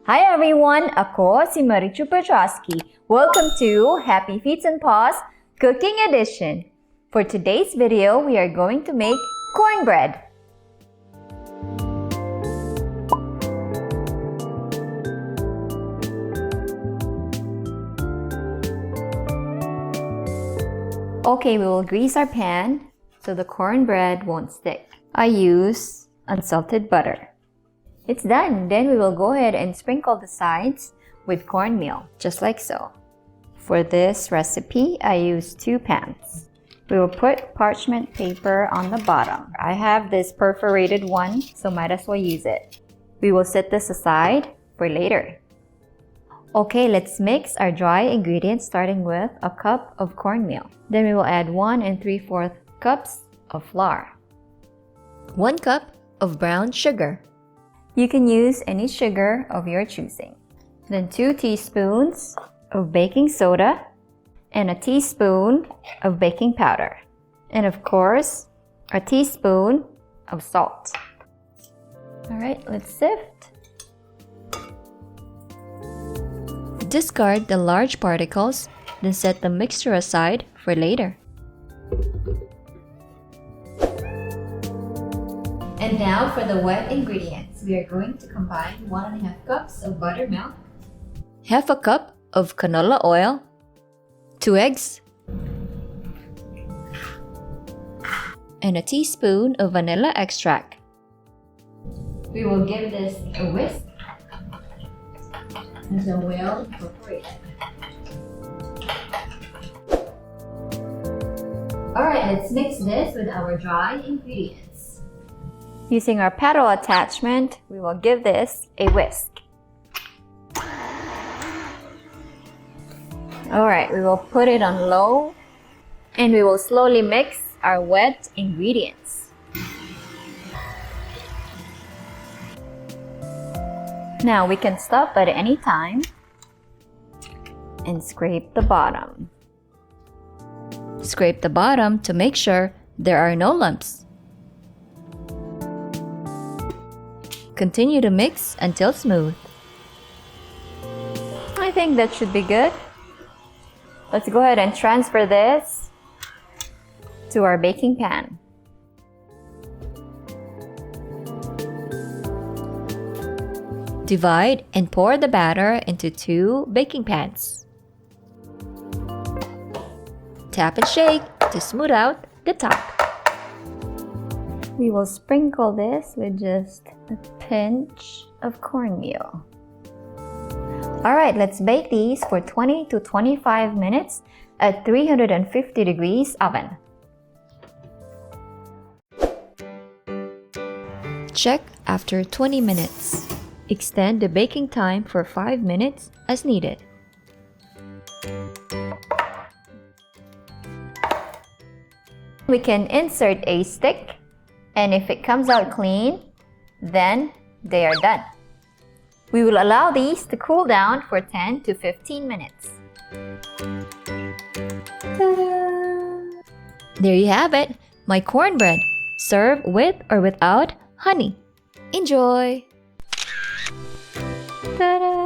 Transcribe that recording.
Hi everyone! Ako si Marichu Petroski. Welcome to Happy Feet and Paws Cooking Edition. For today's video, we are going to make cornbread. Okay, we will grease our pan so the cornbread won't stick. I use unsalted butter. It's done. Then we will go ahead and sprinkle the sides with cornmeal, just like so. For this recipe, I use 2 pans. We will put parchment paper on the bottom. I have this perforated one, so might as well use it. We will set this aside for later. Okay, let's mix our dry ingredients starting with a cup of cornmeal. Then we will add 1 3/4 cups of flour. 1 cup of brown sugar. You can use any sugar of your choosing. Then 2 teaspoons of baking soda and a teaspoon of baking powder. And of course, a teaspoon of salt. Alright, let's sift. Discard the large particles, then set the mixture aside for later. And now for the wet ingredients. We are going to combine 1 1/2 cups of buttermilk, 1/2 cup of canola oil, 2 eggs, and a teaspoon of vanilla extract. We will give this a whisk until well incorporated. Alright, let's mix this with our dry ingredients. Using our paddle attachment, we will give this a whisk. Alright, we will put it on low and we will slowly mix our wet ingredients. Now we can stop at any time and scrape the bottom. Scrape the bottom to make sure there are no lumps. Continue to mix until smooth. I think that should be good. Let's go ahead and transfer this to our baking pan. Divide and pour the batter into 2 baking pans. Tap and shake to smooth out the top. We will sprinkle this with just a pinch of cornmeal. Alright, let's bake these for 20 to 25 minutes at 350 degrees oven. Check after 20 minutes. Extend the baking time for 5 minutes as needed. We can insert a stick, and if it comes out clean, then they are done. We will allow these to cool down for 10 to 15 minutes. Ta-da! There you have it, my cornbread. Serve with or without honey. Enjoy! Ta-da!